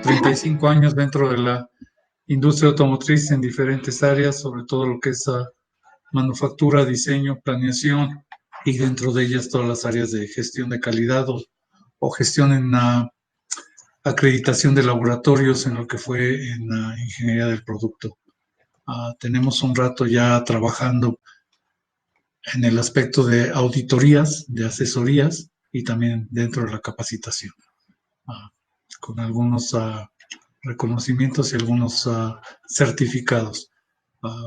35 años dentro de la industria automotriz en diferentes áreas, sobre todo lo que es manufactura, diseño, planeación y dentro de ellas todas las áreas de gestión de calidad o gestión en acreditación de laboratorios en lo que fue en la ingeniería del producto. Tenemos un rato ya trabajando en el aspecto de auditorías, de asesorías y también dentro de la capacitación, con algunos reconocimientos y algunos certificados.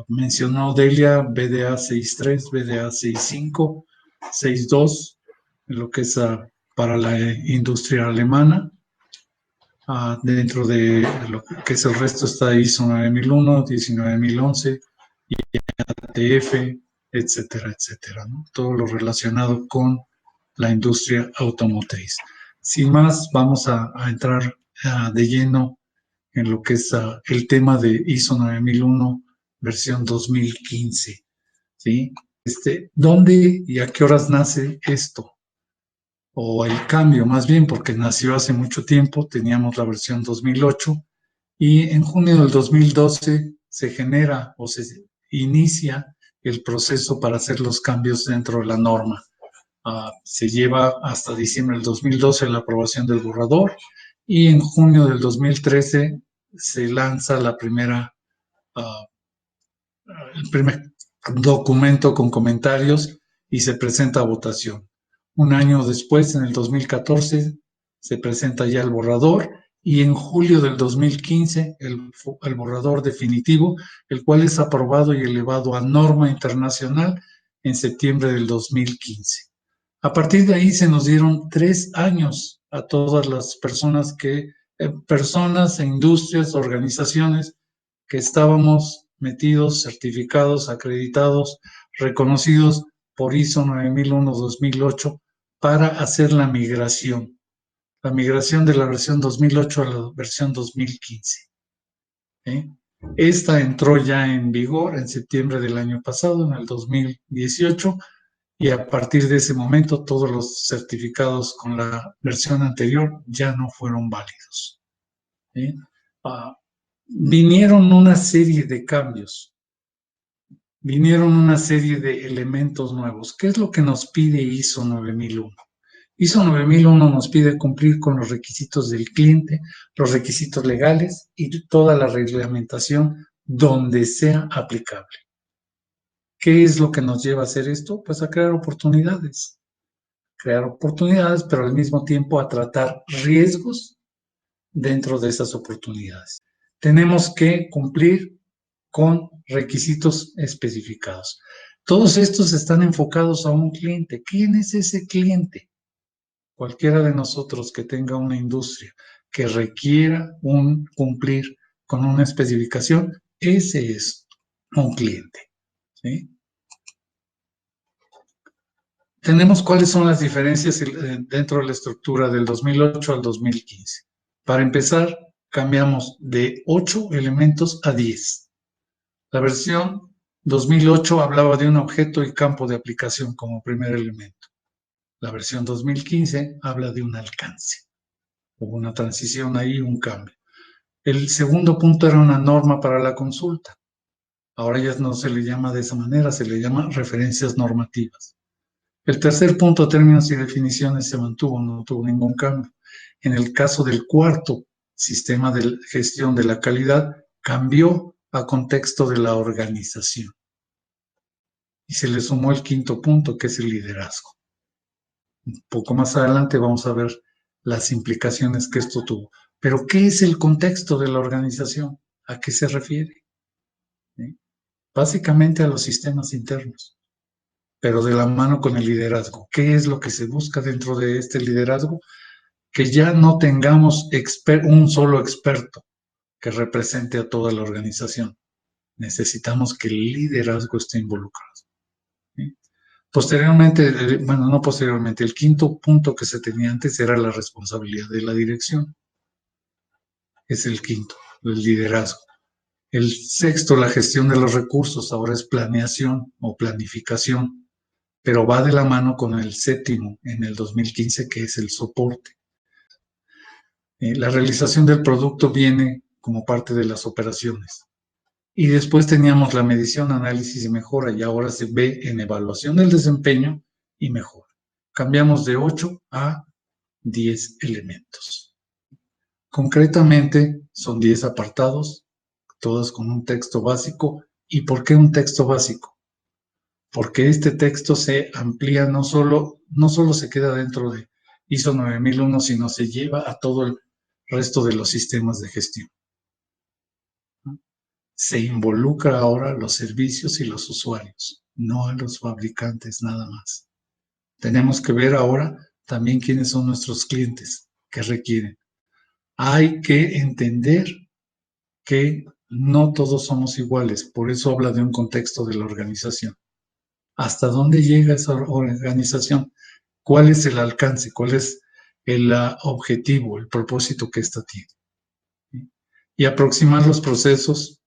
Mencionó Delia BDA 6.3, BDA 6.5, 6.2, en lo que es para la industria alemana. Dentro de lo que es el resto está ISO 9001, 19011, IATF, etcétera, etcétera, ¿no? Todo lo relacionado con la industria automotriz. Sin más, vamos a entrar de lleno en lo que es el tema de ISO 9001 versión 2015, ¿sí? ¿Dónde y a qué horas nace esto? O el cambio, más bien, porque nació hace mucho tiempo, teníamos la versión 2008, y en junio del 2012 se genera o se inicia el proceso para hacer los cambios dentro de la norma. Se lleva hasta diciembre del 2012 la aprobación del borrador, y en junio del 2013 se lanza el primer documento con comentarios y se presenta a votación. Un año después, en el 2014, se presenta ya el borrador y en julio del 2015 el borrador definitivo, el cual es aprobado y elevado a norma internacional en septiembre del 2015. A partir de ahí se nos dieron 3 años a todas las personas personas e industrias, organizaciones que estábamos metidos, certificados, acreditados, reconocidos por ISO 9001-2008 para hacer la migración de la versión 2008 a la versión 2015. Esta entró ya en vigor en septiembre del año pasado, en el 2018, y a partir de ese momento todos los certificados con la versión anterior ya no fueron válidos. Vinieron una serie de cambios, vinieron una serie de elementos nuevos. ¿Qué es lo que nos pide ISO 9001? ISO 9001 nos pide cumplir con los requisitos del cliente, los requisitos legales y toda la reglamentación donde sea aplicable. ¿Qué es lo que nos lleva a hacer esto? Pues a crear oportunidades, pero al mismo tiempo a tratar riesgos dentro de esas oportunidades. Tenemos que cumplir con requisitos especificados. Todos estos están enfocados a un cliente. ¿Quién es ese cliente? Cualquiera de nosotros que tenga una industria que requiera cumplir con una especificación, ese es un cliente, ¿sí? Tenemos cuáles son las diferencias dentro de la estructura del 2008 al 2015. Para empezar, cambiamos de 8 elementos a 10. La versión 2008 hablaba de un objeto y campo de aplicación como primer elemento. La versión 2015 habla de un alcance. Hubo una transición ahí, un cambio. El segundo punto era una norma para la consulta. Ahora ya no se le llama de esa manera, se le llama referencias normativas. El tercer punto, términos y definiciones, se mantuvo, no tuvo ningún cambio. En el caso del cuarto, sistema de gestión de la calidad, cambió a contexto de la organización. Y se le sumó el quinto punto, que es el liderazgo. Un poco más adelante vamos a ver las implicaciones que esto tuvo. Pero, ¿qué es el contexto de la organización? ¿A qué se refiere? ¿Sí? Básicamente a los sistemas internos, pero de la mano con el liderazgo. ¿Qué es lo que se busca dentro de este liderazgo? Que ya no tengamos un solo experto que represente a toda la organización. Necesitamos que el liderazgo esté involucrado. ¿Sí? Posteriormente, bueno, no posteriormente, el quinto punto que se tenía antes era la responsabilidad de la dirección. Es el quinto, el liderazgo. El sexto, la gestión de los recursos, ahora es planeación o planificación, pero va de la mano con el séptimo en el 2015, que es el soporte. La realización del producto viene como parte de las operaciones. Y después teníamos la medición, análisis y mejora, y ahora se ve en evaluación del desempeño y mejora. Cambiamos de 8 a 10 elementos. Concretamente, son 10 apartados, todos con un texto básico. ¿Y por qué un texto básico? Porque este texto se amplía, no solo se queda dentro de ISO 9001, sino se lleva a todo el resto de los sistemas de gestión. Se involucra ahora los servicios y los usuarios, no a los fabricantes nada más. Tenemos que ver ahora también quiénes son nuestros clientes, qué requieren. Hay que entender que no todos somos iguales, por eso habla de un contexto de la organización. ¿Hasta dónde llega esa organización? ¿Cuál es el alcance? ¿Cuál es el objetivo, el propósito que ésta tiene? Y aproximar los procesos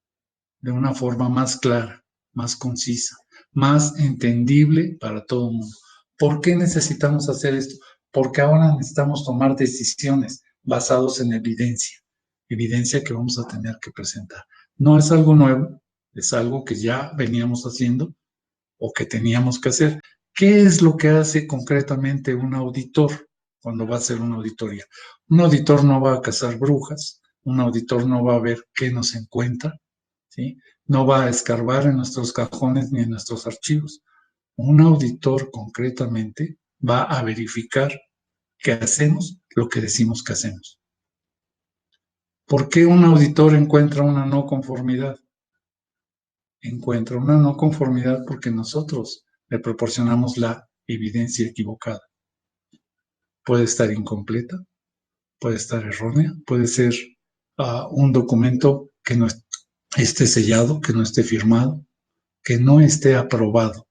de una forma más clara, más concisa, más entendible para todo el mundo. ¿Por qué necesitamos hacer esto? Porque ahora necesitamos tomar decisiones basadas en evidencia que vamos a tener que presentar. No es algo nuevo, es algo que ya veníamos haciendo o que teníamos que hacer. ¿Qué es lo que hace concretamente un auditor cuando va a hacer una auditoría? Un auditor no va a cazar brujas, un auditor no va a ver qué nos encuentra, ¿sí? No va a escarbar en nuestros cajones ni en nuestros archivos. Un auditor concretamente va a verificar que hacemos lo que decimos que hacemos. ¿Por qué un auditor encuentra una no conformidad? Encuentra una no conformidad porque nosotros le proporcionamos la evidencia equivocada. Puede estar incompleta, puede estar errónea, puede ser un documento que no esté sellado, que no esté firmado, que no esté aprobado.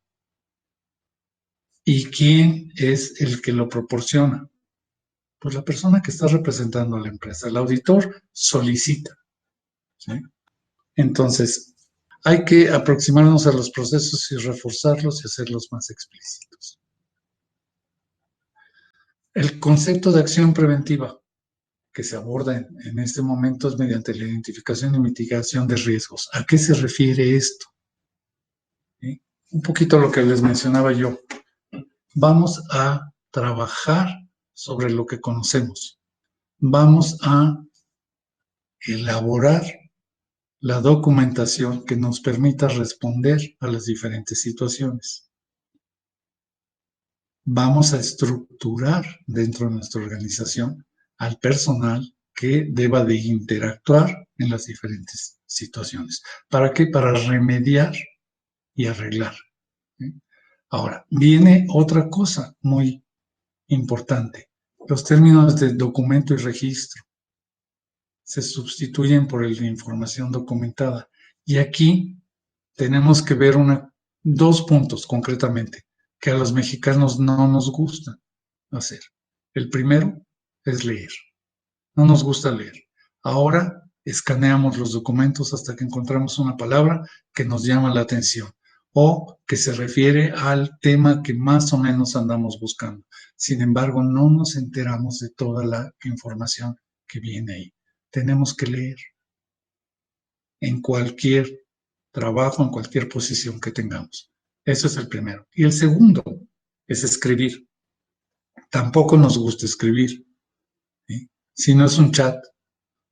¿Y quién es el que lo proporciona? Pues la persona que está representando a la empresa. El auditor solicita, ¿sí? Entonces, hay que aproximarnos a los procesos y reforzarlos y hacerlos más explícitos. El concepto de acción preventiva que se aborda en este momento es mediante la identificación y mitigación de riesgos. ¿A qué se refiere esto? ¿Sí? Un poquito lo que les mencionaba yo. Vamos a trabajar sobre lo que conocemos. Vamos a elaborar la documentación que nos permita responder a las diferentes situaciones. Vamos a estructurar dentro de nuestra organización al personal que deba de interactuar en las diferentes situaciones. ¿Para qué? Para remediar y arreglar. ¿Sí? Ahora, viene otra cosa muy importante. Los términos de documento y registro se sustituyen por el de información documentada. Y aquí tenemos que ver dos puntos concretamente que a los mexicanos no nos gusta hacer. El primero es leer. No nos gusta leer. Ahora escaneamos los documentos hasta que encontramos una palabra que nos llama la atención o que se refiere al tema que más o menos andamos buscando. Sin embargo, no nos enteramos de toda la información que viene ahí. Tenemos que leer en cualquier trabajo, en cualquier posición que tengamos. Eso es el primero. Y el segundo es escribir. Tampoco nos gusta escribir. ¿Sí? Si no es un chat,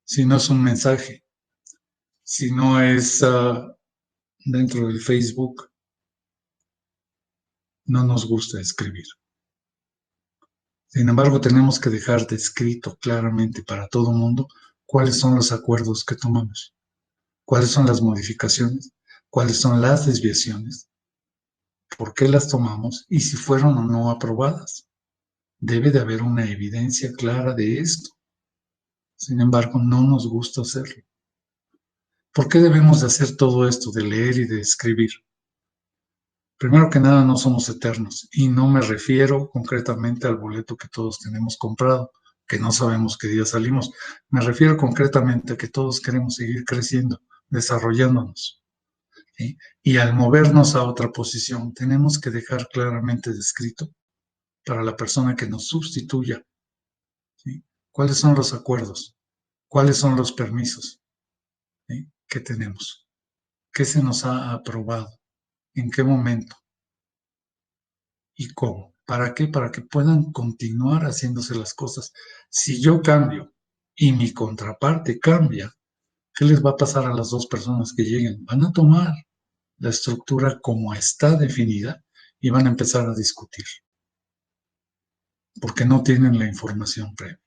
si no es un mensaje, si no es dentro del Facebook, no nos gusta escribir. Sin embargo, tenemos que dejar descrito claramente para todo el mundo cuáles son los acuerdos que tomamos, cuáles son las modificaciones, cuáles son las desviaciones, por qué las tomamos y si fueron o no aprobadas. Debe de haber una evidencia clara de esto. Sin embargo, no nos gusta hacerlo. ¿Por qué debemos de hacer todo esto de leer y de escribir? Primero que nada, no somos eternos y no me refiero concretamente al boleto que todos tenemos comprado, que no sabemos qué día salimos. Me refiero concretamente a que todos queremos seguir creciendo, desarrollándonos. ¿Sí? Y al movernos a otra posición, tenemos que dejar claramente descrito para la persona que nos sustituya, ¿sí? ¿Cuáles son los acuerdos? ¿Cuáles son los permisos que tenemos? ¿Qué se nos ha aprobado? ¿En qué momento? ¿Y cómo? ¿Para qué? Para que puedan continuar haciéndose las cosas. Si yo cambio y mi contraparte cambia, ¿qué les va a pasar a las dos personas que lleguen? Van a tomar la estructura como está definida y van a empezar a discutir, porque no tienen la información previa.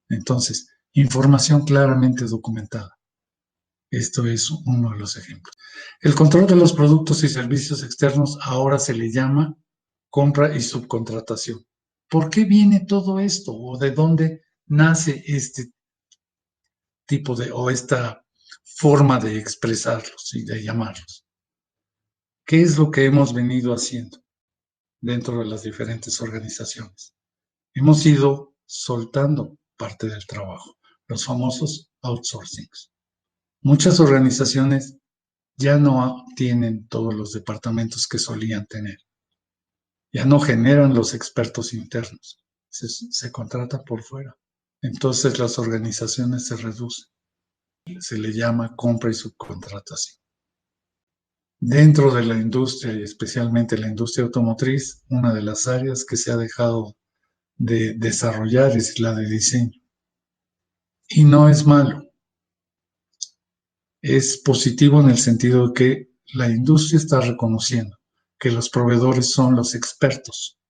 Entonces, información claramente documentada. Esto es uno de los ejemplos. El control de los productos y servicios externos ahora se le llama compra y subcontratación. ¿Por qué viene todo esto? ¿O de dónde nace este tipo de, o esta forma de expresarlos y de llamarlos? ¿Qué es lo que hemos venido haciendo dentro de las diferentes organizaciones? Hemos ido soltando parte del trabajo, los famosos outsourcings. Muchas organizaciones ya no tienen todos los departamentos que solían tener. Ya no generan los expertos internos. Se contratan por fuera. Entonces las organizaciones se reducen. Se le llama compra y subcontratación. Dentro de la industria y especialmente la industria automotriz, una de las áreas que se ha dejado de desarrollar es la de diseño. Y no es malo. Es positivo en el sentido de que la industria está reconociendo que los proveedores son los expertos,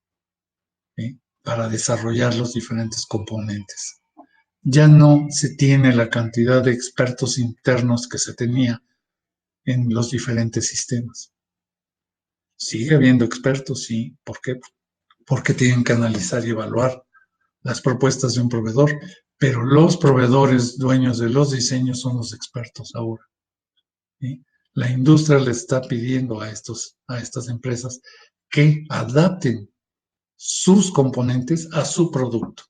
¿sí?, para desarrollar los diferentes componentes. Ya no se tiene la cantidad de expertos internos que se tenía en los diferentes sistemas. Sigue habiendo expertos, sí. ¿Por qué? Porque tienen que analizar y evaluar las propuestas de un proveedor, pero los proveedores dueños de los diseños son los expertos ahora, ¿sí? La industria le está pidiendo a estas empresas que adapten sus componentes a su producto,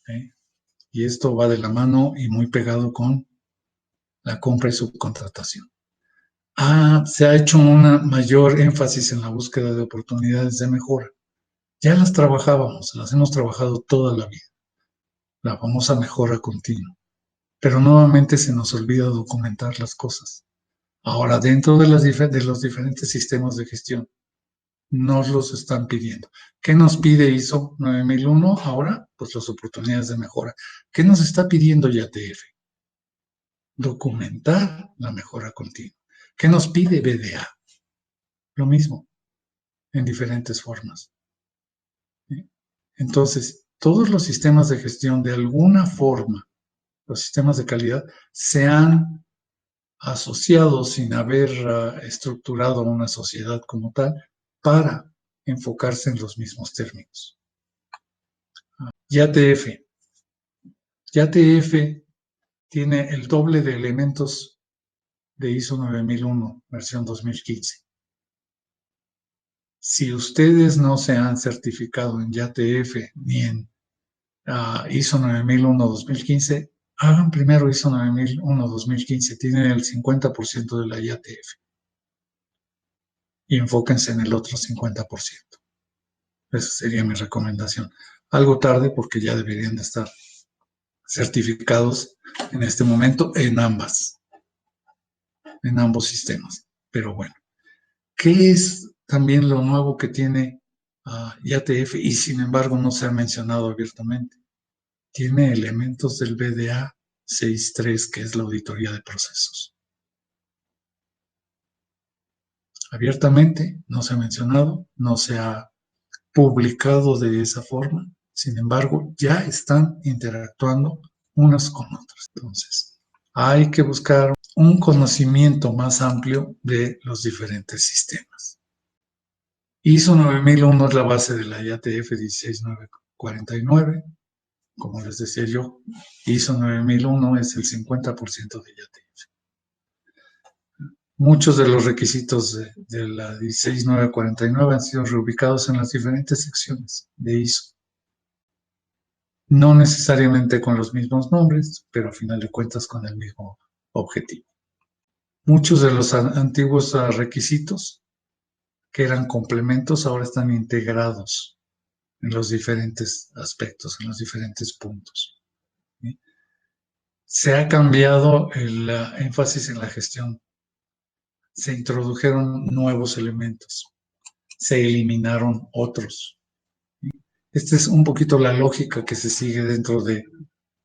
¿sí? Y esto va de la mano y muy pegado con la compra y subcontratación. Se ha hecho un mayor énfasis en la búsqueda de oportunidades de mejora. Ya las trabajábamos, las hemos trabajado toda la vida, la famosa mejora continua, pero nuevamente se nos olvida documentar las cosas. Ahora, dentro de los diferentes sistemas de gestión, nos los están pidiendo. ¿Qué nos pide ISO 9001 ahora? Pues las oportunidades de mejora. ¿Qué nos está pidiendo YATF? Documentar la mejora continua. ¿Qué nos pide BDA? Lo mismo, en diferentes formas. ¿Sí? Entonces, todos los sistemas de gestión, de alguna forma, los sistemas de calidad, se han asociado sin haber estructurado una sociedad como tal para enfocarse en los mismos términos. YATF. YATF tiene el doble de elementos de ISO 9001, versión 2015. Si ustedes no se han certificado en YATF ni en ISO 9001-2015, hagan primero ISO 9001-2015, tienen el 50% de la YATF. Y enfóquense en el otro 50%. Esa sería mi recomendación. Algo tarde porque ya deberían de estar certificados en este momento en ambos sistemas. Pero bueno, ¿qué es también lo nuevo que tiene YATF y sin embargo no se ha mencionado abiertamente? Tiene elementos del BDA 6.3, que es la auditoría de procesos. Abiertamente no se ha mencionado, no se ha publicado de esa forma, sin embargo ya están interactuando unas con otras. Entonces, hay que buscar un conocimiento más amplio de los diferentes sistemas. ISO 9001 es la base de la IATF 16949. Como les decía yo, ISO 9001 es el 50% de IATF. Muchos de los requisitos de la 16949 han sido reubicados en las diferentes secciones de ISO. No necesariamente con los mismos nombres, pero a final de cuentas con el mismo objetivo. Muchos de los antiguos requisitos que eran complementos ahora están integrados en los diferentes aspectos, en los diferentes puntos. ¿Sí? Se ha cambiado el énfasis en la gestión. Se introdujeron nuevos elementos. Se eliminaron otros. Esta es un poquito la lógica que se sigue dentro de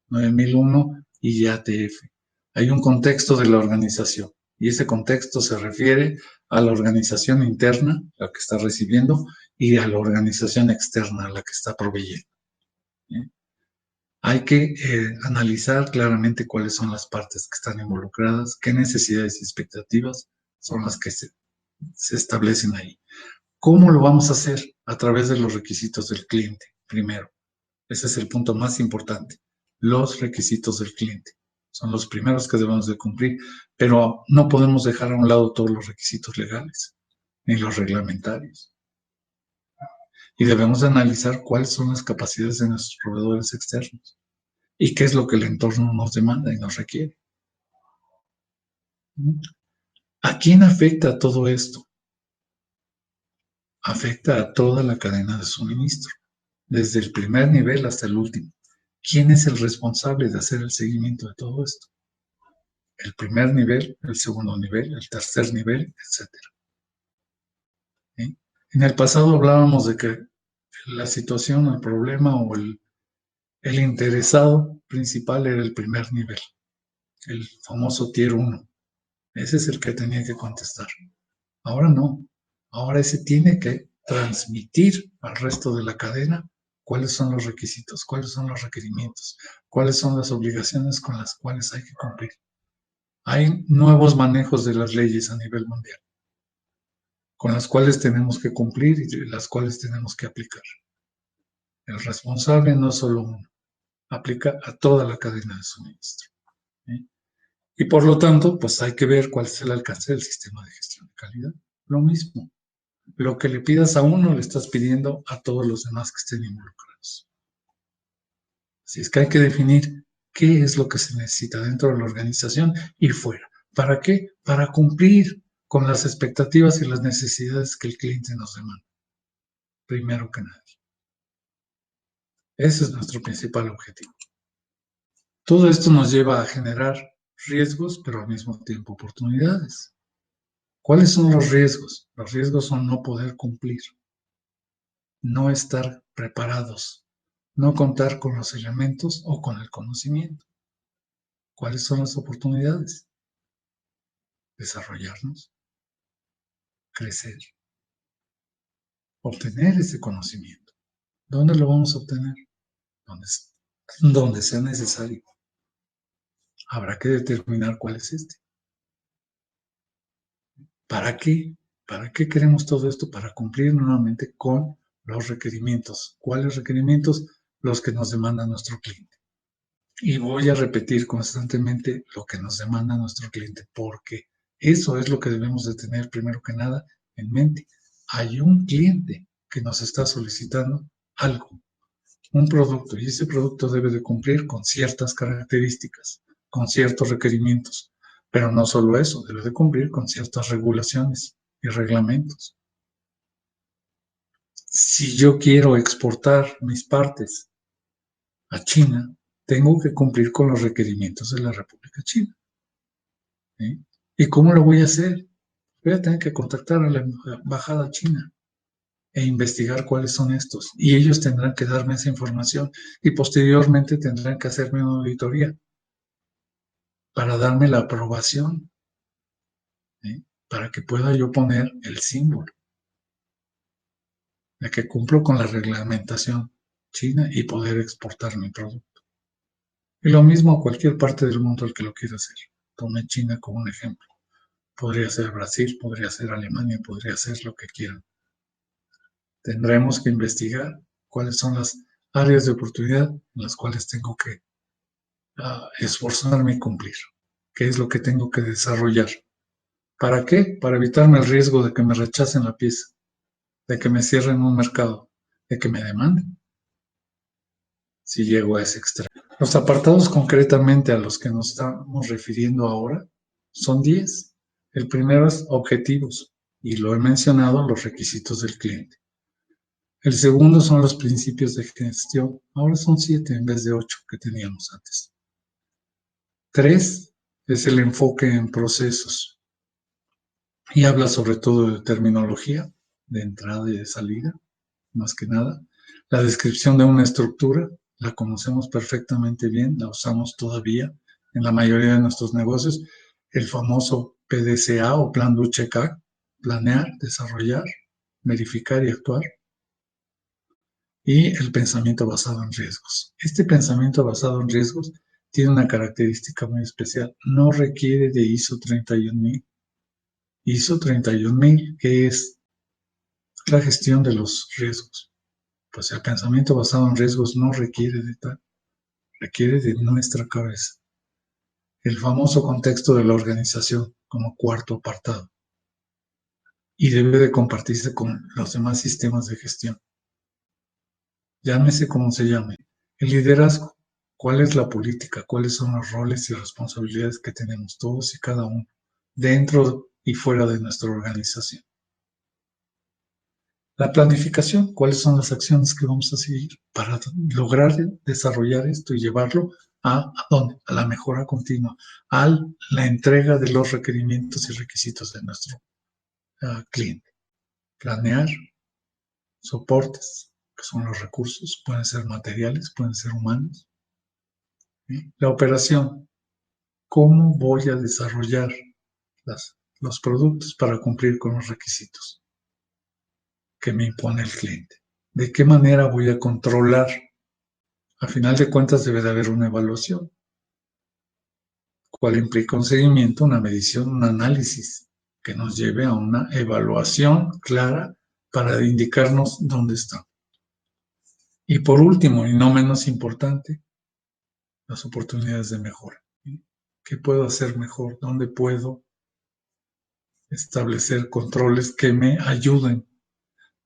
9001 y IATF. Hay un contexto de la organización y ese contexto se refiere a la organización interna, la que está recibiendo, y a la organización externa, la que está proveyendo. ¿Sí? Hay que analizar claramente cuáles son las partes que están involucradas, qué necesidades y expectativas son las que se establecen ahí. ¿Cómo lo vamos a hacer? A través de los requisitos del cliente, primero. Ese es el punto más importante. Los requisitos del cliente. Son los primeros que debemos de cumplir, pero no podemos dejar a un lado todos los requisitos legales, ni los reglamentarios. Y debemos de analizar cuáles son las capacidades de nuestros proveedores externos y qué es lo que el entorno nos demanda y nos requiere. ¿A quién afecta todo esto? Afecta a toda la cadena de suministro, desde el primer nivel hasta el último. ¿Quién es el responsable de hacer el seguimiento de todo esto? El primer nivel, el segundo nivel, el tercer nivel, etc. ¿Sí? En el pasado hablábamos de que la situación, el problema o el interesado principal era el primer nivel, el famoso Tier 1. Ese es el que tenía que contestar. Ahora no. Ahora ese tiene que transmitir al resto de la cadena cuáles son los requisitos, cuáles son los requerimientos, cuáles son las obligaciones con las cuales hay que cumplir. Hay nuevos manejos de las leyes a nivel mundial, con las cuales tenemos que cumplir y las cuales tenemos que aplicar. El responsable no es solo uno, aplica a toda la cadena de suministro. ¿Sí? Y por lo tanto, pues hay que ver cuál es el alcance del sistema de gestión de calidad. Lo mismo. Lo que le pidas a uno, le estás pidiendo a todos los demás que estén involucrados. Así es que hay que definir qué es lo que se necesita dentro de la organización y fuera. ¿Para qué? Para cumplir con las expectativas y las necesidades que el cliente nos demanda. Primero que nadie. Ese es nuestro principal objetivo. Todo esto nos lleva a generar riesgos, pero al mismo tiempo oportunidades. ¿Cuáles son los riesgos? Los riesgos son no poder cumplir, no estar preparados, no contar con los elementos o con el conocimiento. ¿Cuáles son las oportunidades? Desarrollarnos, crecer, obtener ese conocimiento. ¿Dónde lo vamos a obtener? Donde sea necesario. Habrá que determinar cuál es este. ¿Para qué? ¿Para qué queremos todo esto? Para cumplir nuevamente con los requerimientos. ¿Cuáles requerimientos? Los que nos demanda nuestro cliente. Y voy a repetir constantemente lo que nos demanda nuestro cliente, porque eso es lo que debemos de tener primero que nada en mente. Hay un cliente que nos está solicitando algo, un producto, y ese producto debe de cumplir con ciertas características, con ciertos requerimientos. Pero no solo eso, debe de cumplir con ciertas regulaciones y reglamentos. Si yo quiero exportar mis partes a China, tengo que cumplir con los requerimientos de la República China. ¿Sí? ¿Y cómo lo voy a hacer? Voy a tener que contactar a la embajada china e investigar cuáles son estos. Y ellos tendrán que darme esa información y posteriormente tendrán que hacerme una auditoría para darme la aprobación, ¿sí? Para que pueda yo poner el símbolo de que cumplo con la reglamentación china y poder exportar mi producto. Y lo mismo a cualquier parte del mundo al que lo quiera hacer. Tome China como un ejemplo. Podría ser Brasil, podría ser Alemania, podría ser lo que quieran. Tendremos que investigar cuáles son las áreas de oportunidad en las cuales tengo que esforzarme y cumplir. ¿Qué es lo que tengo que desarrollar? ¿Para qué? Para evitarme el riesgo de que me rechacen la pieza, de que me cierren un mercado, de que me demanden, si llego a ese extremo. Los apartados concretamente a los que nos estamos refiriendo ahora son 10. El primero es objetivos, y lo he mencionado, los requisitos del cliente. El segundo son los principios de gestión. Ahora son 7 en vez de 8 que teníamos antes. 3 es el enfoque en procesos y habla sobre todo de terminología, de entrada y de salida, más que nada. La descripción de una estructura, la conocemos perfectamente bien, la usamos todavía en la mayoría de nuestros negocios. El famoso PDCA o Plan Do Check Act, planear, desarrollar, verificar y actuar. Y el pensamiento basado en riesgos. Este pensamiento basado en riesgos tiene una característica muy especial. No requiere de ISO 31000. ISO 31000, que es la gestión de los riesgos. Pues el pensamiento basado en riesgos no requiere de tal, requiere de nuestra cabeza. El famoso contexto de la organización como cuarto apartado. Y debe de compartirse con los demás sistemas de gestión. Llámese como se llame. El liderazgo. ¿Cuál es la política? ¿Cuáles son los roles y responsabilidades que tenemos todos y cada uno dentro y fuera de nuestra organización? La planificación. ¿Cuáles son las acciones que vamos a seguir para lograr desarrollar esto y llevarlo ¿a dónde? A la mejora continua, a la entrega de los requerimientos y requisitos de nuestro cliente. Planear, soportes, que son los recursos, pueden ser materiales, pueden ser humanos. ¿Sí? La operación, ¿cómo voy a desarrollar los productos para cumplir con los requisitos que me impone el cliente? ¿De qué manera voy a controlar? A final de cuentas debe de haber una evaluación, cual implica un seguimiento, una medición, un análisis que nos lleve a una evaluación clara para indicarnos dónde está. Y por último, y no menos importante, las oportunidades de mejora. ¿Qué puedo hacer mejor? ¿Dónde puedo establecer controles que me ayuden?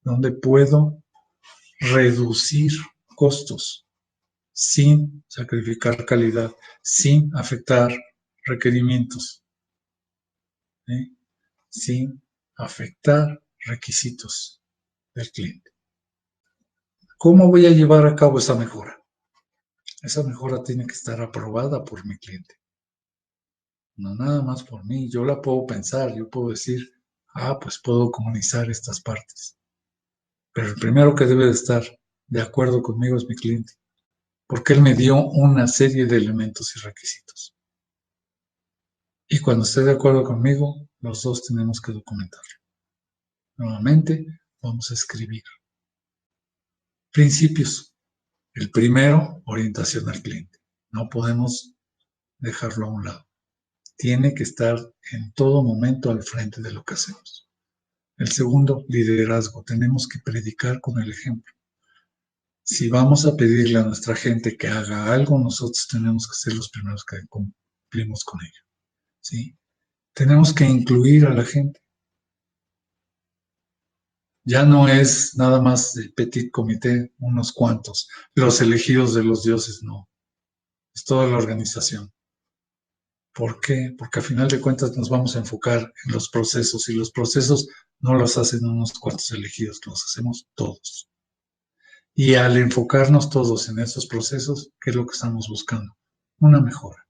¿Dónde puedo reducir costos sin sacrificar calidad, sin afectar requerimientos, ¿sí? Sin afectar requisitos del cliente? ¿Cómo voy a llevar a cabo esa mejora? Esa mejora tiene que estar aprobada por mi cliente. No nada más por mí. Yo la puedo pensar, yo puedo decir, pues puedo comunicar estas partes. Pero el primero que debe de estar de acuerdo conmigo es mi cliente, porque él me dio una serie de elementos y requisitos. Y cuando esté de acuerdo conmigo, los dos tenemos que documentarlo. Nuevamente, vamos a escribir. Principios. El primero, orientación al cliente. No podemos dejarlo a un lado. Tiene que estar en todo momento al frente de lo que hacemos. El segundo, liderazgo. Tenemos que predicar con el ejemplo. Si vamos a pedirle a nuestra gente que haga algo, nosotros tenemos que ser los primeros que cumplimos con ello. ¿Sí? Tenemos que incluir a la gente. Ya no es nada más el petit comité, unos cuantos, los elegidos de los dioses, no. Es toda la organización. ¿Por qué? Porque a final de cuentas nos vamos a enfocar en los procesos y los procesos no los hacen unos cuantos elegidos, los hacemos todos. Y al enfocarnos todos en esos procesos, ¿qué es lo que estamos buscando? Una mejora.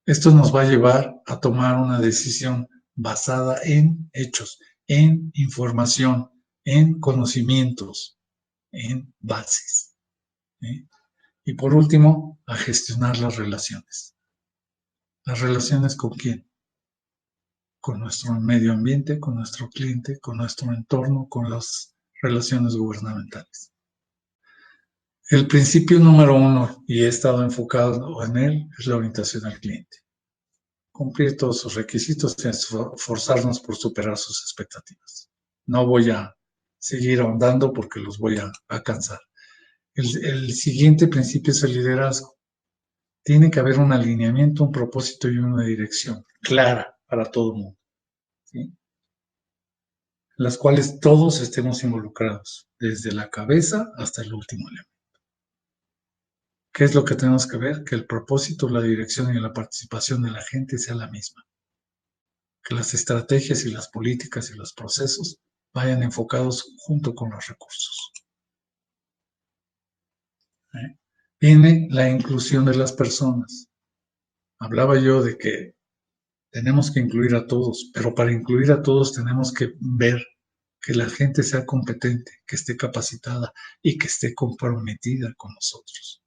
Esto nos va a llevar a tomar una decisión basada en hechos, en información, en conocimientos, en bases. ¿Sí? Y por último, a gestionar las relaciones. ¿Las relaciones con quién? Con nuestro medio ambiente, con nuestro cliente, con nuestro entorno, con las relaciones gubernamentales. El principio número 1, y he estado enfocado en él, es la orientación al cliente. Cumplir todos sus requisitos y esforzarnos por superar sus expectativas. No voy a seguir ahondando porque los voy a cansar. El siguiente principio es el liderazgo. Tiene que haber un alineamiento, un propósito y una dirección clara para todo el mundo, ¿sí? Las cuales todos estemos involucrados, desde la cabeza hasta el último elemento. ¿Qué es lo que tenemos que ver? Que el propósito, la dirección y la participación de la gente sea la misma. Que las estrategias y las políticas y los procesos vayan enfocados junto con los recursos. Viene la inclusión de las personas. Hablaba yo de que tenemos que incluir a todos, pero para incluir a todos tenemos que ver que la gente sea competente, que esté capacitada y que esté comprometida con nosotros,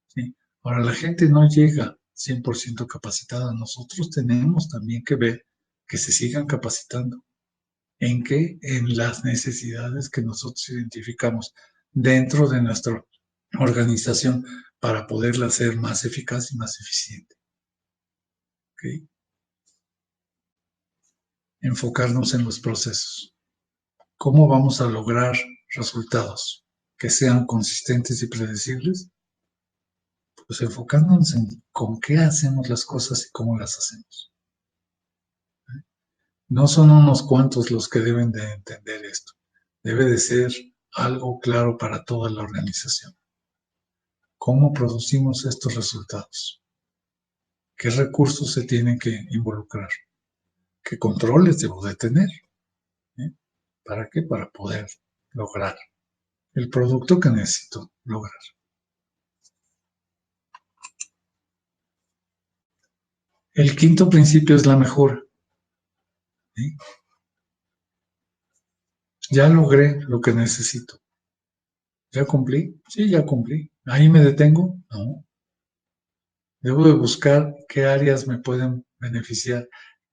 ¿sí? Ahora, la gente no llega 100% capacitada. Nosotros tenemos también que ver que se sigan capacitando. ¿En qué? En las necesidades que nosotros identificamos dentro de nuestra organización para poderla hacer más eficaz y más eficiente. ¿Okay? Enfocarnos en los procesos. ¿Cómo vamos a lograr resultados que sean consistentes y predecibles? Pues enfocándonos en con qué hacemos las cosas y cómo las hacemos. No son unos cuantos los que deben de entender esto. Debe de ser algo claro para toda la organización. ¿Cómo producimos estos resultados? ¿Qué recursos se tienen que involucrar? ¿Qué controles debo de tener? ¿Para qué? Para poder lograr el producto que necesito lograr. El quinto principio es la mejora. ¿Sí? Ya logré lo que necesito. ¿Ya cumplí? Sí, ya cumplí. ¿Ahí me detengo? No. Debo de buscar qué áreas me pueden beneficiar,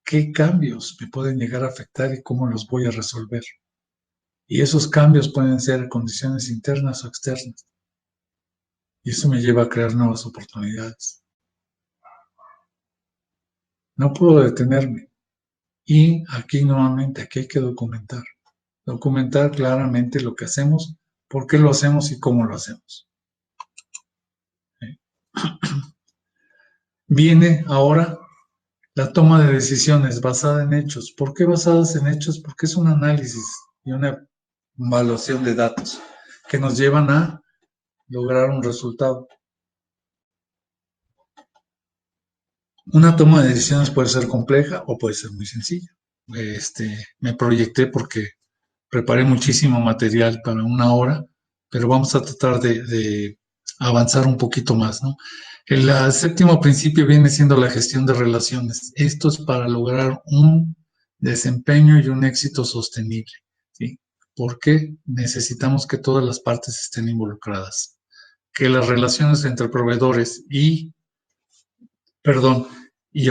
qué cambios me pueden llegar a afectar y cómo los voy a resolver. Y esos cambios pueden ser condiciones internas o externas. Y eso me lleva a crear nuevas oportunidades. No puedo detenerme. Y aquí nuevamente, aquí hay que documentar. Documentar claramente lo que hacemos, por qué lo hacemos y cómo lo hacemos. ¿Sí? Viene ahora la toma de decisiones basada en hechos. ¿Por qué basadas en hechos? Porque es un análisis y una evaluación de datos que nos llevan a lograr un resultado. Una toma de decisiones puede ser compleja o puede ser muy sencilla. Me proyecté porque preparé muchísimo material para una hora, pero vamos a tratar de avanzar un poquito más, ¿no? El séptimo principio viene siendo la gestión de relaciones. Esto es para lograr un desempeño y un éxito sostenible, ¿sí? Porque necesitamos que todas las partes estén involucradas, que las relaciones entre proveedores y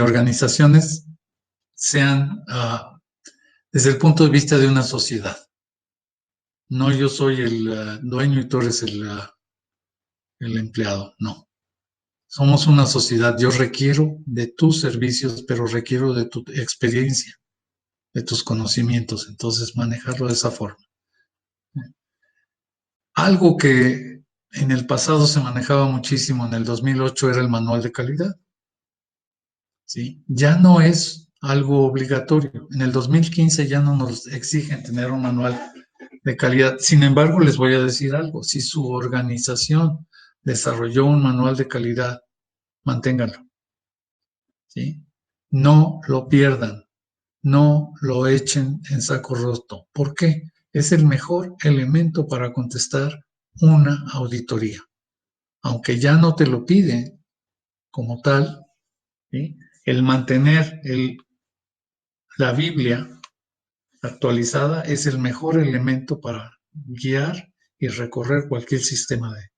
organizaciones sean desde el punto de vista de una sociedad. No yo soy el dueño y tú eres el empleado, no. Somos una sociedad, yo requiero de tus servicios, pero requiero de tu experiencia, de tus conocimientos, entonces manejarlo de esa forma. Algo que en el pasado se manejaba muchísimo, en el 2008 era el manual de calidad, ¿sí? Ya no es algo obligatorio. En el 2015 ya no nos exigen tener un manual de calidad. Sin embargo, les voy a decir algo. Si su organización desarrolló un manual de calidad, manténganlo, ¿sí? No lo pierdan, no lo echen en saco roto. ¿Por qué? Es el mejor elemento para contestar una auditoría. Aunque ya no te lo piden como tal, ¿sí? El mantener la Biblia actualizada es el mejor elemento para guiar y recorrer cualquier sistema de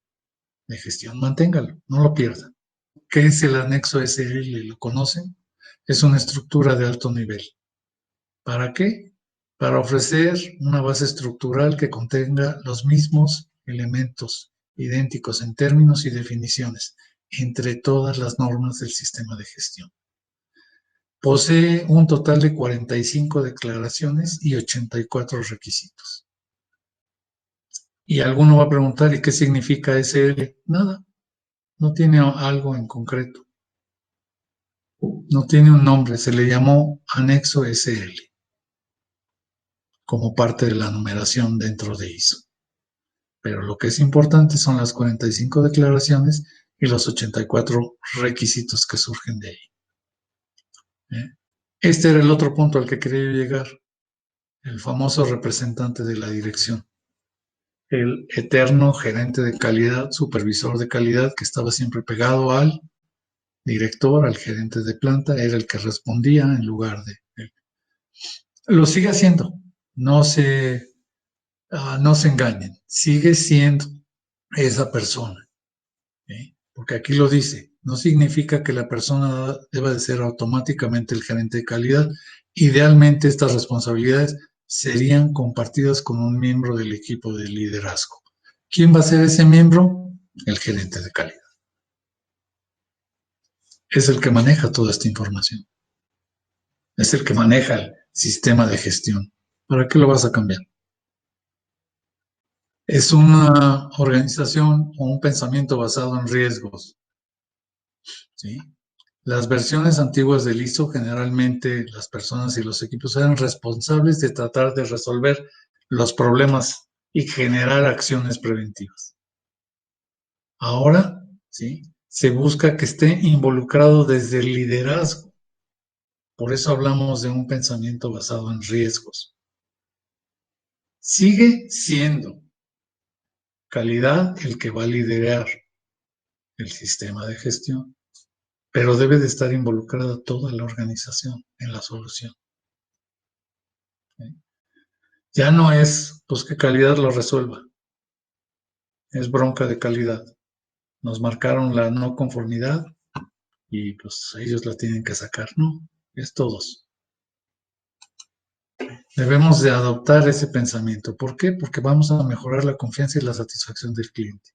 gestión. Manténgalo, no lo pierdan. ¿Qué es el anexo SL? ¿Lo conocen? Es una estructura de alto nivel. ¿Para qué? Para ofrecer una base estructural que contenga los mismos elementos idénticos en términos y definiciones entre todas las normas del sistema de gestión. Posee un total de 45 declaraciones y 84 requisitos. Y alguno va a preguntar, ¿y qué significa SL? Nada, no tiene algo en concreto. No tiene un nombre, se le llamó anexo SL como parte de la numeración dentro de ISO. Pero lo que es importante son las 45 declaraciones y los 84 requisitos que surgen de ahí. Este era el otro punto al que quería llegar. el famoso representante de la dirección, el eterno gerente de calidad, supervisor de calidad que estaba siempre pegado al director, al gerente de planta, era el que respondía en lugar de él. Lo sigue haciendo, no se, no se engañen, sigue siendo esa persona, ¿sí? Porque aquí lo dice, no significa que la persona deba de ser automáticamente el gerente de calidad. Idealmente estas responsabilidades serían compartidas con un miembro del equipo de liderazgo. ¿Quién va a ser ese miembro? El gerente de calidad. Es el que maneja toda esta información. Es el que maneja el sistema de gestión. ¿Para qué lo vas a cambiar? Es una organización o un pensamiento basado en riesgos, ¿sí? Las versiones antiguas del ISO, generalmente las personas y los equipos eran responsables de tratar de resolver los problemas y generar acciones preventivas. Ahora, ¿sí?, se busca que esté involucrado desde el liderazgo. Por eso hablamos de un pensamiento basado en riesgos. Sigue siendo calidad el que va a liderar el sistema de gestión, pero debe de estar involucrada toda la organización en la solución, ¿sí? Ya no es, pues, que calidad lo resuelva, es bronca de calidad. Nos marcaron la no conformidad y pues ellos la tienen que sacar, ¿no? Es todos. Debemos de adoptar ese pensamiento. ¿Por qué? Porque vamos a mejorar la confianza y la satisfacción del cliente.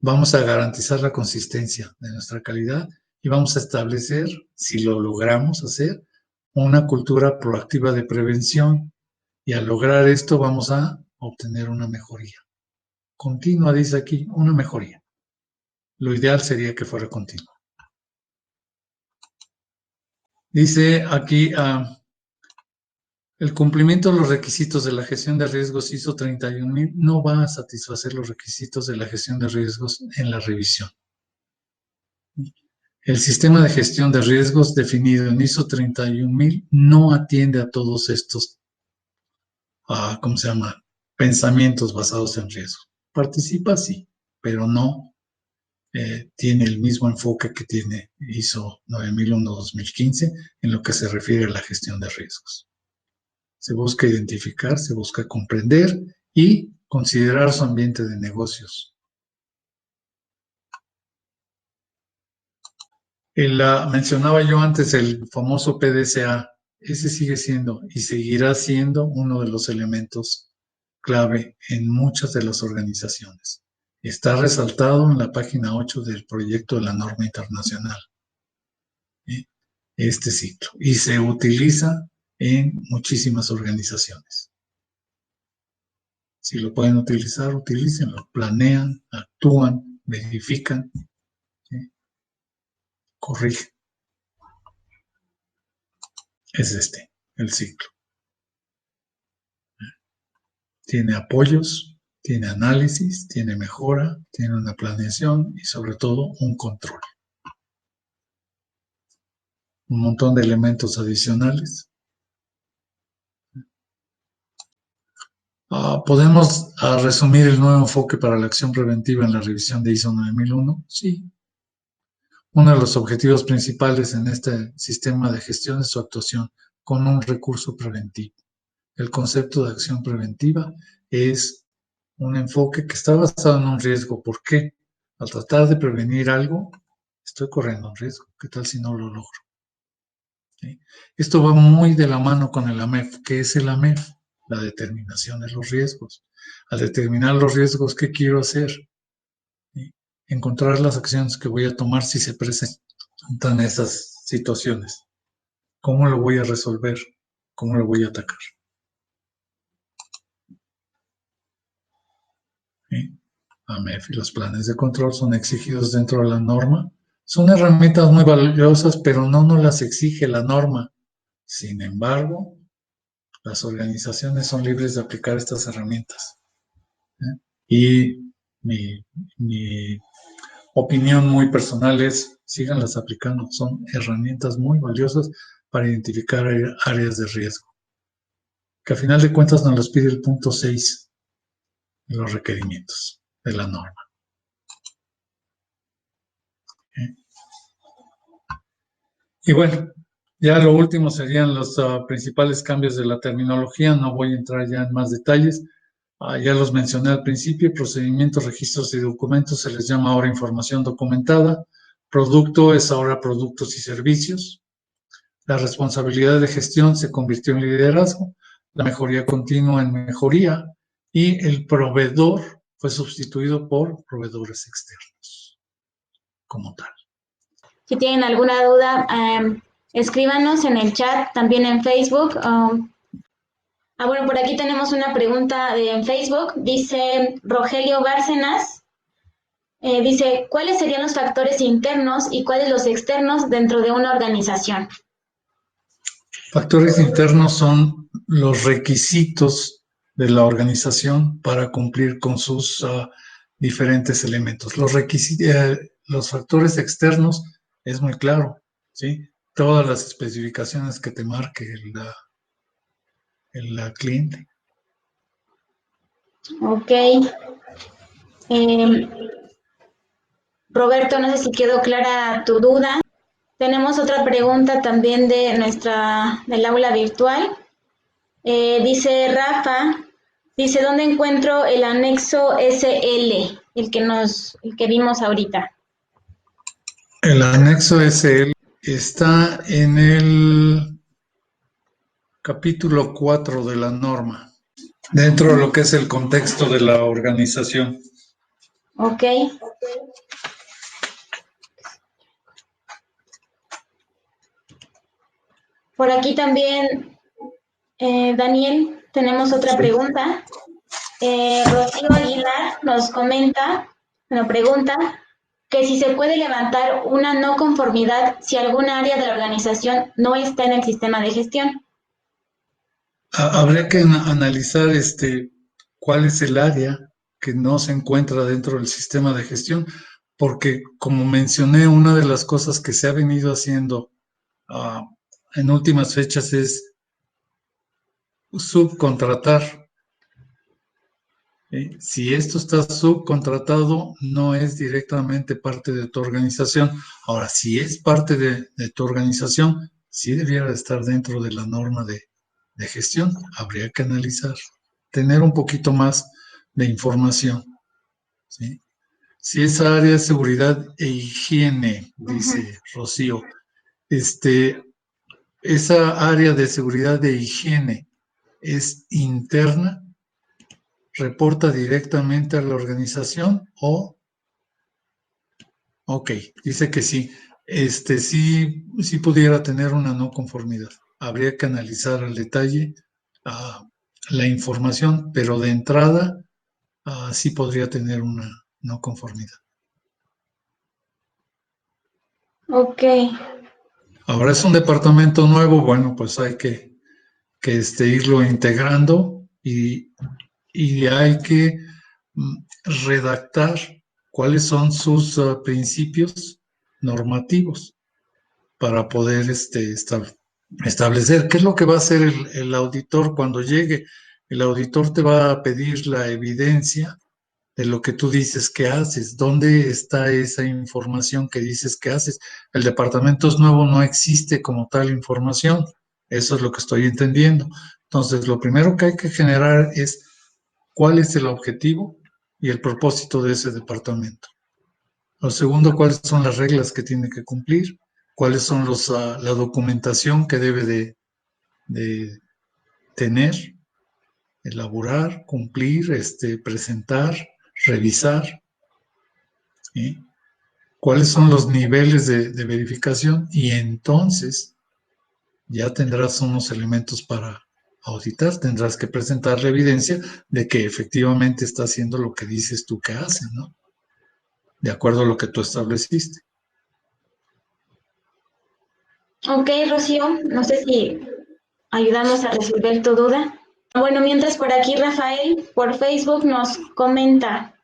Vamos a garantizar la consistencia de nuestra calidad y vamos a establecer, si lo logramos hacer, una cultura proactiva de prevención. Y al lograr esto vamos a obtener una mejoría continua, dice aquí, una mejoría. Lo ideal sería que fuera continua. Dice aquí, el cumplimiento de los requisitos de la gestión de riesgos ISO 31000 no va a satisfacer los requisitos de la gestión de riesgos en la revisión. El sistema de gestión de riesgos definido en ISO 31000 no atiende a todos estos, ¿cómo se llama?, pensamientos basados en riesgo. Participa, sí, pero no tiene el mismo enfoque que tiene ISO 9001-2015 en lo que se refiere a la gestión de riesgos. Se busca identificar, se busca comprender y considerar su ambiente de negocios. Mencionaba yo antes el famoso PDCA. Ese sigue siendo y seguirá siendo uno de los elementos clave en muchas de las organizaciones. Está resaltado en la página 8 del proyecto de la norma internacional, ¿sí?, este ciclo, y se utiliza en muchísimas organizaciones. Si lo pueden utilizar, utilícenlo, planean, actúan, verifican, ¿sí?, corrigen. Es el ciclo. Tiene apoyos, tiene análisis, tiene mejora, tiene una planeación y sobre todo un control. Un montón de elementos adicionales. ¿Podemos resumir el nuevo enfoque para la acción preventiva en la revisión de ISO 9001? Sí. Uno de los objetivos principales en este sistema de gestión es su actuación con un recurso preventivo. El concepto de acción preventiva es un enfoque que está basado en un riesgo. ¿Por qué? Al tratar de prevenir algo, estoy corriendo un riesgo. ¿Qué tal si no lo logro? ¿Sí? Esto va muy de la mano con el AMEF. ¿Qué es el AMEF? La determinación de los riesgos. Al determinar los riesgos, ¿qué quiero hacer? ¿Sí? Encontrar las acciones que voy a tomar si se presentan esas situaciones. ¿Cómo lo voy a resolver? ¿Cómo lo voy a atacar? ¿Sí? AMEF y los planes de control son exigidos dentro de la norma. Son herramientas muy valiosas, pero no nos las exige la norma. Sin embargo, las organizaciones son libres de aplicar estas herramientas, ¿eh? Y mi opinión muy personal es, síganlas aplicando. Son herramientas muy valiosas para identificar áreas de riesgo. que a final de cuentas nos los pide el punto 6 de los requerimientos de la norma. Y bueno, ya lo último serían los principales cambios de la terminología. No voy a entrar ya en más detalles. Ya los mencioné al principio. Procedimientos, registros y documentos se les llama ahora información documentada. Producto es ahora productos y servicios. La responsabilidad de gestión se convirtió en liderazgo. La mejoría continua en mejoría. Y el proveedor fue sustituido por proveedores externos como tal. Si tienen alguna duda, escríbanos en el chat, también en Facebook. Bueno, por aquí tenemos una pregunta en Facebook. Dice Rogelio Bárcenas, dice, ¿cuáles serían los factores internos y cuáles los externos dentro de una organización? Factores internos son los requisitos de la organización para cumplir con sus diferentes elementos. Los factores externos es muy claro, ¿sí? Todas las especificaciones que te marque el cliente. Ok. Roberto, no sé si quedó clara tu duda. Tenemos otra pregunta también del aula virtual. Dice Rafa, dice, ¿dónde encuentro el anexo SL, el que vimos ahorita? El anexo SL está en el capítulo 4 de la norma, dentro de lo que es el contexto de la organización. Ok. Por aquí también, Daniel, tenemos otra pregunta. Rocío Aguilar nos pregunta que si se puede levantar una no conformidad si alguna área de la organización no está en el sistema de gestión. Habría que analizar cuál es el área que no se encuentra dentro del sistema de gestión, porque como mencioné, una de las cosas que se ha venido haciendo en últimas fechas es subcontratar. Si esto está subcontratado, no es directamente parte de tu organización. Ahora, si es parte de tu organización, sí debiera estar dentro de la norma de gestión. Habría que analizar, tener un poquito más de información, ¿sí? Si esa área de seguridad e higiene, dice Rocío, esa área de seguridad e higiene es interna, reporta directamente a la organización o, ok, dice que sí, sí pudiera tener una no conformidad. Habría que analizar al detalle la información, pero de entrada sí podría tener una no conformidad. Ok. Ahora es un departamento nuevo, bueno, pues hay que irlo integrando y hay que redactar cuáles son sus principios normativos para poder establecer qué es lo que va a hacer el auditor cuando llegue. El auditor te va a pedir la evidencia de lo que tú dices que haces. ¿Dónde está esa información que dices que haces? El departamento es nuevo, no existe como tal información. Eso es lo que estoy entendiendo. Entonces, lo primero que hay que generar es cuál es el objetivo y el propósito de ese departamento. Lo segundo, cuáles son las reglas que tiene que cumplir, cuáles son la documentación que debe de tener, elaborar, cumplir, presentar, revisar, ¿sí? Cuáles son los niveles de verificación y entonces ya tendrás unos elementos para auditar, tendrás que presentar la evidencia de que efectivamente está haciendo lo que dices tú que hace, ¿no? De acuerdo a lo que tú estableciste. Ok, Rocío, no sé si ayudamos a resolver tu duda. Bueno, mientras por aquí Rafael por Facebook nos comenta,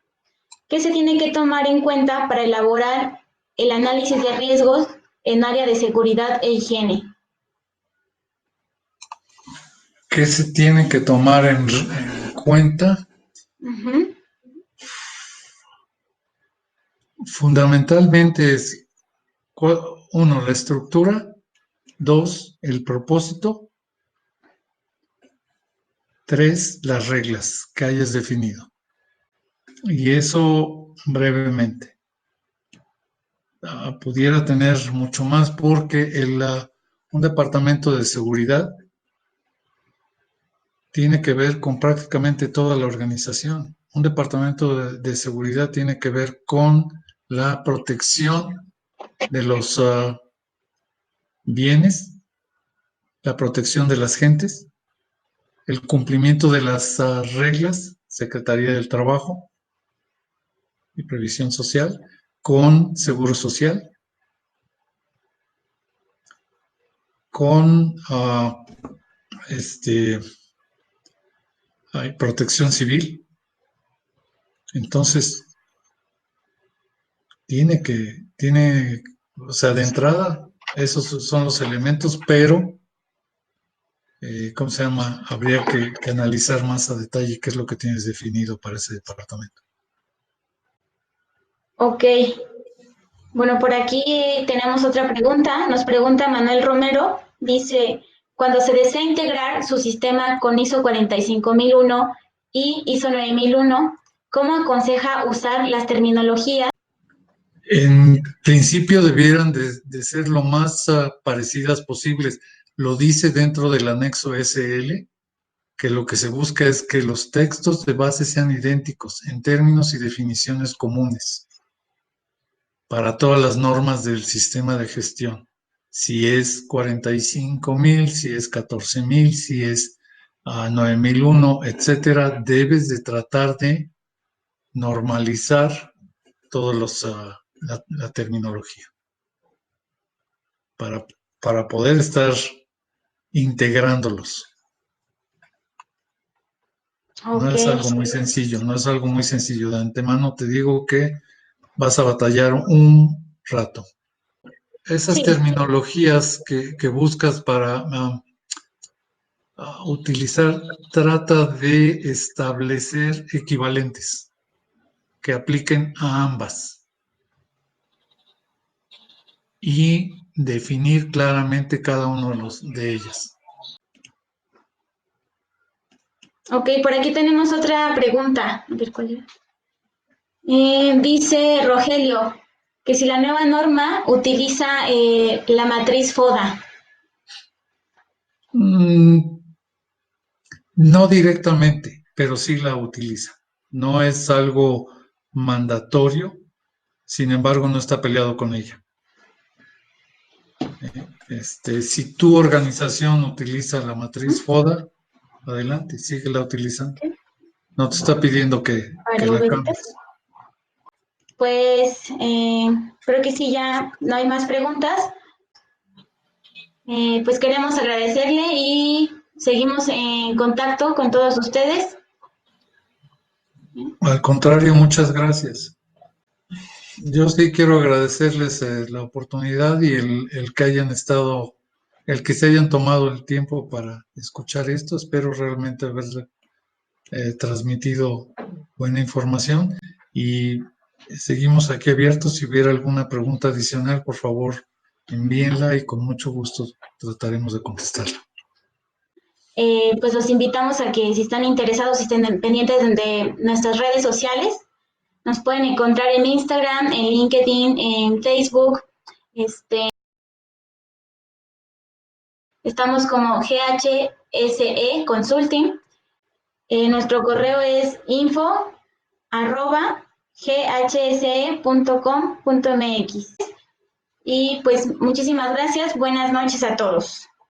¿qué se tiene que tomar en cuenta para elaborar el análisis de riesgos en área de seguridad e higiene? ¿Qué se tiene que tomar en cuenta? Ujú. Fundamentalmente es, uno, la estructura, dos, el propósito, tres, las reglas que hayas definido. Y eso brevemente. Pudiera tener mucho más porque un departamento de seguridad tiene que ver con prácticamente toda la organización. Un departamento de seguridad tiene que ver con la protección de los bienes, la protección de las gentes, el cumplimiento de las reglas, Secretaría del Trabajo y Previsión Social, con Seguro Social, con protección civil. Entonces, o sea, de entrada, esos son los elementos, pero, ¿cómo se llama? Habría que analizar más a detalle qué es lo que tienes definido para ese departamento. Ok. Bueno, por aquí tenemos otra pregunta. Nos pregunta Manuel Romero. Dice, cuando se desea integrar su sistema con ISO 45001 y ISO 9001, ¿cómo aconseja usar las terminologías? En principio debieran de ser lo más parecidas posibles. Lo dice dentro del anexo SL, que lo que se busca es que los textos de base sean idénticos en términos y definiciones comunes para todas las normas del sistema de gestión. Si es 45,000, si es 14,000, si es 9001, etcétera, debes de tratar de normalizar todos la terminología para, para poder estar integrándolos. No Ok. es algo muy sencillo, no es algo muy sencillo. De antemano te digo que vas a batallar un rato. Esas Sí, terminologías que buscas para utilizar, trata de establecer equivalentes que apliquen a ambas y definir claramente cada uno de ellas. ok, por aquí tenemos otra pregunta. A ver, ¿cuál era? Dice Rogelio que si la nueva norma utiliza la matriz FODA. No directamente, pero sí la utiliza. No es algo mandatorio, sin embargo no está peleado con ella. Si tu organización utiliza la matriz FODA, adelante, síguela utilizando. No te está pidiendo que la cambies. Pues creo que sí, ya no hay más preguntas. Pues queremos agradecerle y seguimos en contacto con todos ustedes. Al contrario, muchas gracias. Yo sí quiero agradecerles la oportunidad y el que hayan estado, el que se hayan tomado el tiempo para escuchar esto. Espero realmente haber transmitido buena información y seguimos aquí abiertos. Si hubiera alguna pregunta adicional, por favor, envíenla y con mucho gusto trataremos de contestarla. Pues los invitamos a que si están interesados y estén pendientes de nuestras redes sociales, nos pueden encontrar en Instagram, en LinkedIn, en Facebook. Estamos como GHSE Consulting. Nuestro correo es info@ghse.com.mx. Y pues muchísimas gracias. Buenas noches a todos.